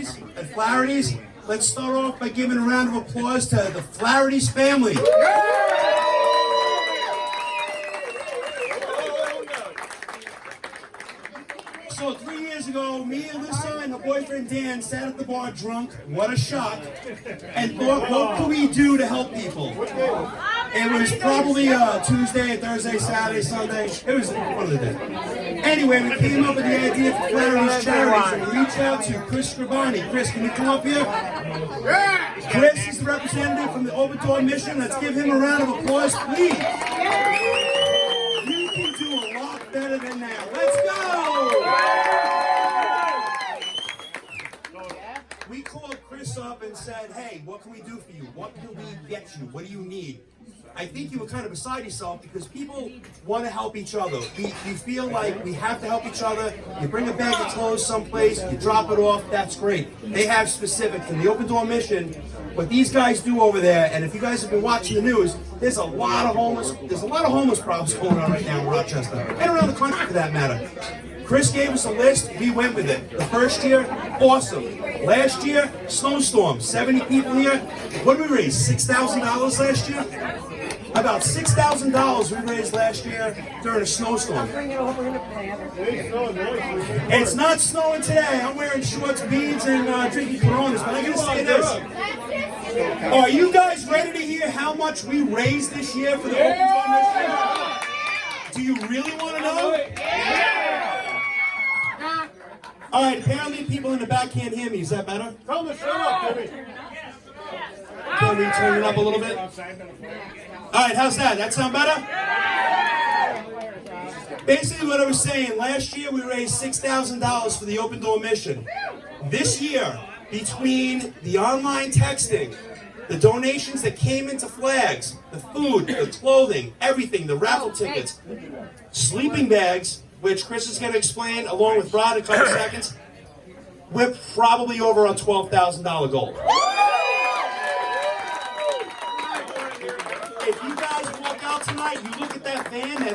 families at Flaherty's. Let's start off by giving a round of applause to the Flaherty's family. So 3 years ago, me, Alyssa, and her boyfriend Dan sat at the bar drunk, what a shock, and thought, what could we do to help people? It was probably Tuesday, Thursday, Saturday, Sunday. It was one of the days. Anyway, we came up with the idea for Flaherty's Charities and we reached out to Chris Scribani. Chris, can you come up here? Chris is the representative from the Open Door Mission. Let's give him a round of applause, please. You can do a lot better than that. Let's go! We called Chris up and said, hey, what can we do for you? What can we get you? What do you need? I think you were kind of beside yourself because people want to help each other. You feel like we have to help each other. You bring a bag of clothes someplace, you drop it off, that's great. They have specifics. In the Open Door Mission, what these guys do over there, and if you guys have been watching the news, there's a lot of homeless problems going on right now in Rochester, and around the country for that matter. Chris gave us a list, we went with it. The first year, awesome. Last year, snowstorm, 70 people here. What did we raise, $6,000 last year? About $6,000 we raised last year during a snowstorm. It's not snowing today. I'm wearing shorts, beads, and drinking Coronas, but I'm going to say this. Are you guys ready to hear how much we raised this year for the Open Door Mission? Do you really want to know? All right, apparently people in the back can't hear me. Is that better? Tell them to shut up, Jimmy. Can we turn it up a little bit? All right, how's that? That sound better? Basically what I was saying, last year we raised $6,000 for the Open Door Mission. This year, between the online texting, the donations that came into flags, the food, the clothing, everything, the raffle tickets, sleeping bags, which Chris is going to explain along with Rod in a couple seconds, we're probably over our $12,000 goal. If you guys walk out tonight, you look at that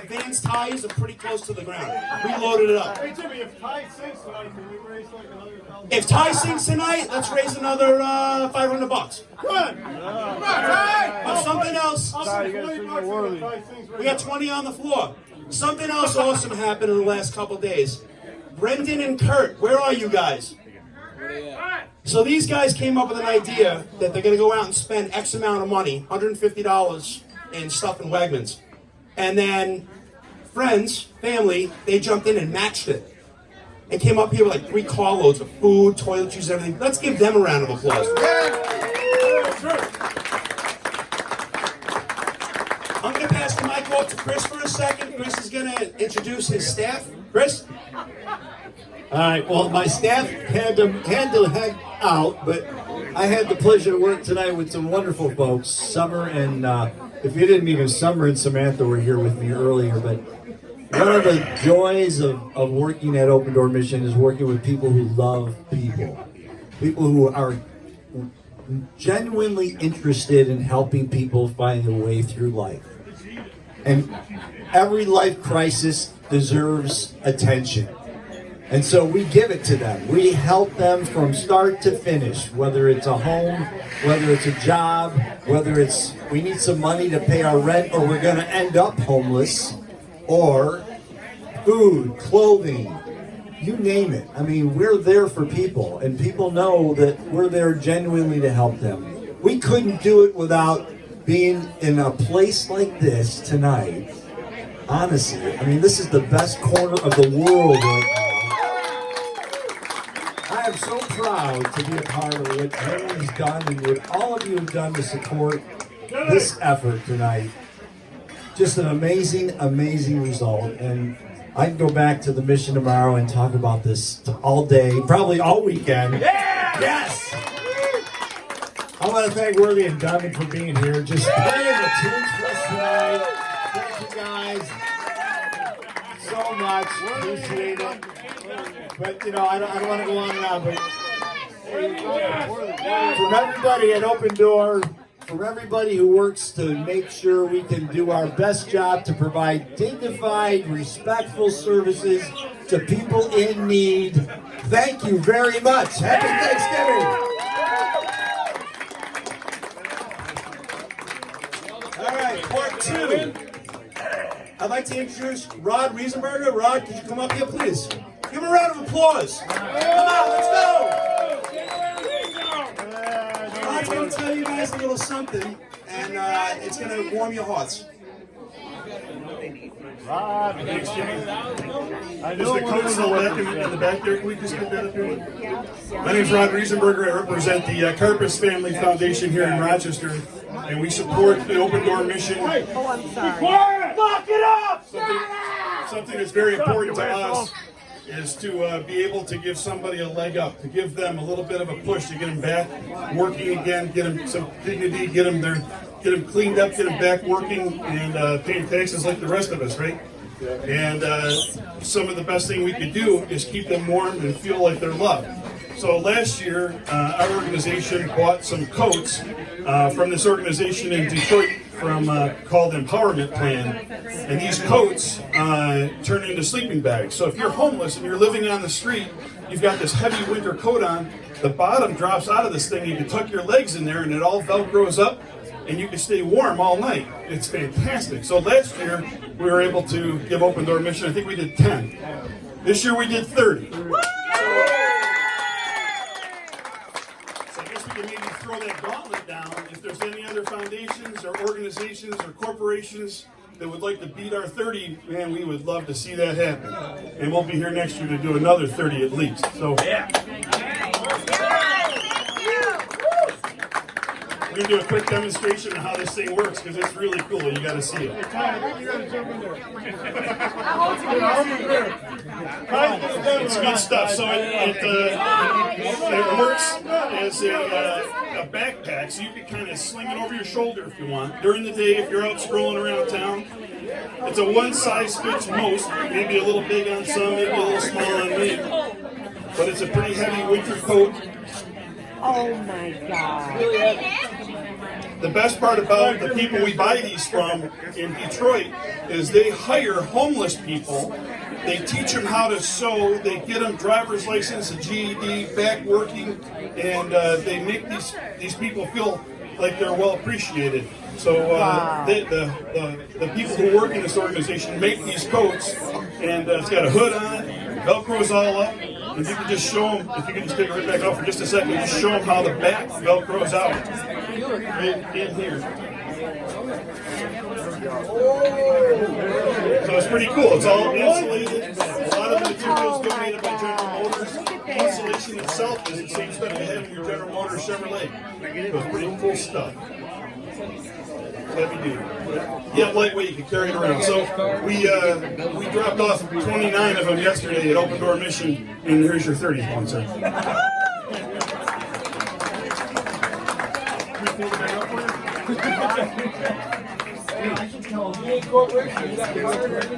van's tires are pretty close to the ground. We loaded it up. Hey Jimmy, if Ty sings tonight, can we raise like another $1,000? If Ty sings tonight, let's raise another $500. Good! Come on, Ty! But something else. We got 20 on the floor. Something else awesome happened in the last couple days. Brendan and Kurt, where are you guys? So these guys came up with an idea that they're going to go out and spend X amount of money, $150 in stuff in Wegmans. And then friends, family, they jumped in and matched it. And came up here with like 3 carloads of food, toiletries, everything. Let's give them a round of applause. I'm going to pass the mic off to Chris for a second. Chris is going to introduce his staff. Chris? All right, well, my staff had to head out, but I had the pleasure to work tonight with some wonderful folks. Summer and, if you didn't meet him, Summer and Samantha were here with me earlier, but one of the joys of working at Open Door Mission is working with people who love people. People who are genuinely interested in helping people find their way through life. And every life crisis deserves attention. And so we give it to them. We help them from start to finish, whether it's a home, whether it's a job, whether it's we need some money to pay our rent or we're going to end up homeless, or food, clothing, you name it. I mean, we're there for people, and people know that we're there genuinely to help them. We couldn't do it without being in a place like this tonight. Honestly, I mean, this is the best corner of the world right now. I am so proud to be a part of what everyone's done and what all of you have done to support this effort tonight. Just an amazing, amazing result. And I can go back to the mission tomorrow and talk about this all day, probably all weekend. Yeah! Yes! I want to thank Worthy and Duncan for being here, just playing the tunes for us tonight. Thank you guys so much. Appreciate it. But, you know, I don't want to go on and on, but from everybody at Open Door, from everybody who works to make sure we can do our best job to provide dignified, respectful services to people in need. Thank you very much. Happy Thanksgiving. All right, part 2. I'd like to introduce Rod Riesenberger. Rod, could you come up here, please? Give him a round of applause. Come on, let's go. Rod's going to tell you guys a little something, and it's going to warm your hearts. Rod, thanks, Jimmy. Is the coach still back in the back there? Can we just get that up here? My name's Rod Riesenberger. I represent the Karpus Family Foundation here in Rochester, and we support the Open Door mission. Oh, I'm sorry. Lock it up! Something that's very important to us is to be able to give somebody a leg up, to give them a little bit of a push to get them back working again, get them some dignity, get them cleaned up, get them back working and paying taxes like the rest of us, right? And some of the best thing we could do is keep them warm and feel like they're loved. So last year, our organization bought some coats from this organization in Detroit called Empowerment Plan, and these coats turn into sleeping bags. So if you're homeless and you're living on the street, you've got this heavy winter coat on, the bottom drops out of this thing, you can tuck your legs in there and it all velcros up, and you can stay warm all night. It's fantastic. So last year, we were able to give Open Door Mission, I think we did 10. This year we did 30. So I guess we can maybe throw that gauntlet down. If there's any other foundations or organizations or corporations that would like to beat our 30, man, we would love to see that happen. And we'll be here next year to do another 30 at least. So yeah. We're going to do a quick demonstration of how this thing works because it's really cool. You got to see it. You got to jump in there. It's good stuff. So it works as a backpack, so you can kind of sling it over your shoulder if you want. During the day, if you're out strolling around town, it's a one size fits most. Maybe a little big on some, maybe a little small on me. But it's a pretty heavy winter coat. Oh my God. The best part about the people we buy these from in Detroit is they hire homeless people. They teach them how to sew. They get them driver's license, a GED, back working, and they make these people feel like they're well appreciated. So the people who work in this organization make these coats, and it's got a hood on it, Velcro's all up. If you could just show them, if you could just take it right back off for just a second, just show them how the back Velcro's out in here. So it's pretty cool. It's all insulated. A lot of the materials donated by General Motors. Insulation itself is the same stuff you have in your General Motors Chevrolet. So it's pretty cool stuff. Heavy duty. Yeah, lightweight, you can carry it around. So we dropped off 29 of them yesterday at Open Door Mission, and here's your 30th one, sir.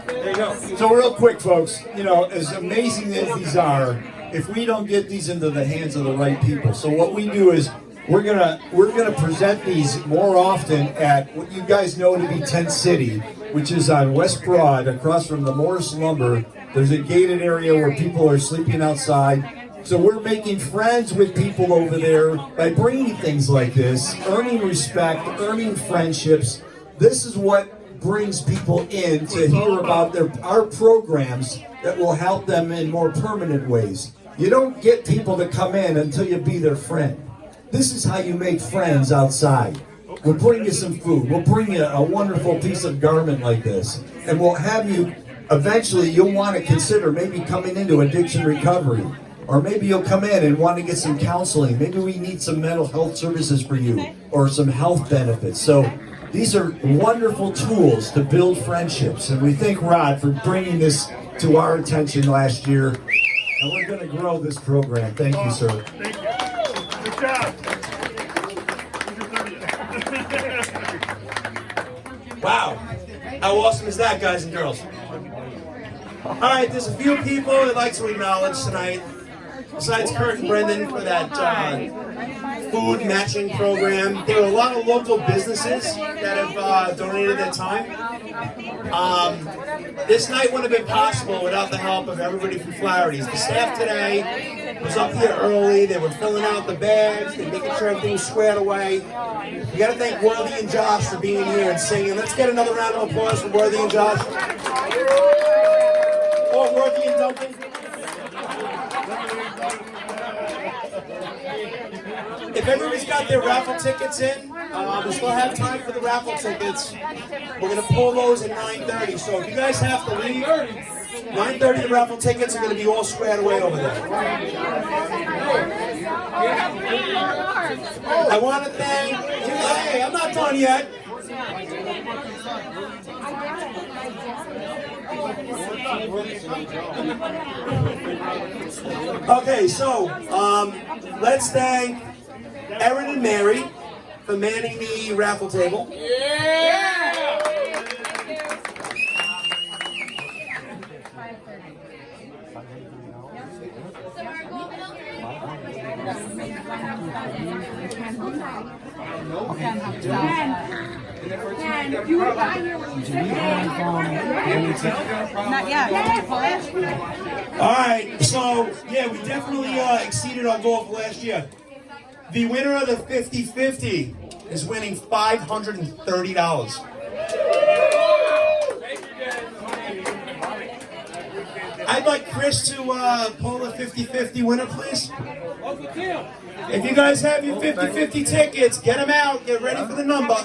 There you go. So real quick, folks, you know, as amazing as these are, if we don't get these into the hands of the right people, so what we do is we're gonna present these more often at what you guys know to be Tent City, which is on West Broad, across from the Morris Lumber. There's a gated area where people are sleeping outside. So we're making friends with people over there by bringing things like this, earning respect, earning friendships. This is what brings people in to hear about our programs that will help them in more permanent ways. You don't get people to come in until you be their friend. This is how you make friends outside. We'll bring you some food. We'll bring you a wonderful piece of garment like this. And we'll have you, eventually you'll want to consider maybe coming into addiction recovery. Or maybe you'll come in and want to get some counseling. Maybe we need some mental health services for you or some health benefits. So these are wonderful tools to build friendships. And we thank Rod for bringing this to our attention last year. And we're going to grow this program. Thank you, sir. Thank you. Good job. Wow. How awesome is that, guys and girls? All right, there's a few people I'd like to acknowledge tonight, besides Kurt and Brendan for that food matching program. There are a lot of local businesses that have donated their time. This night wouldn't have been possible without the help of everybody from Flaherty's. The staff today was up here early. They were filling out the bags. They're making sure everything was squared away. We got to thank Worthy and Josh for being here and singing. Let's get another round of applause for Worthy and Josh. Or Worthy and Duncan. If everybody's got their raffle tickets in, we still have time for the raffle tickets. We're going to pull those at 9:30. So if you guys have to leave, 9:30 the raffle tickets are going to be all squared away over there. I want to thank, hey, I'm not done yet. Okay, so let's thank Erin and Mary for manning the raffle table. Not yet. All right, so yeah, we definitely exceeded our goal for last year. The winner of the 50-50 is winning $530. I'd like Chris to pull the 50-50 winner, please. If you guys have your 50-50 tickets, get them out. Get ready for the number.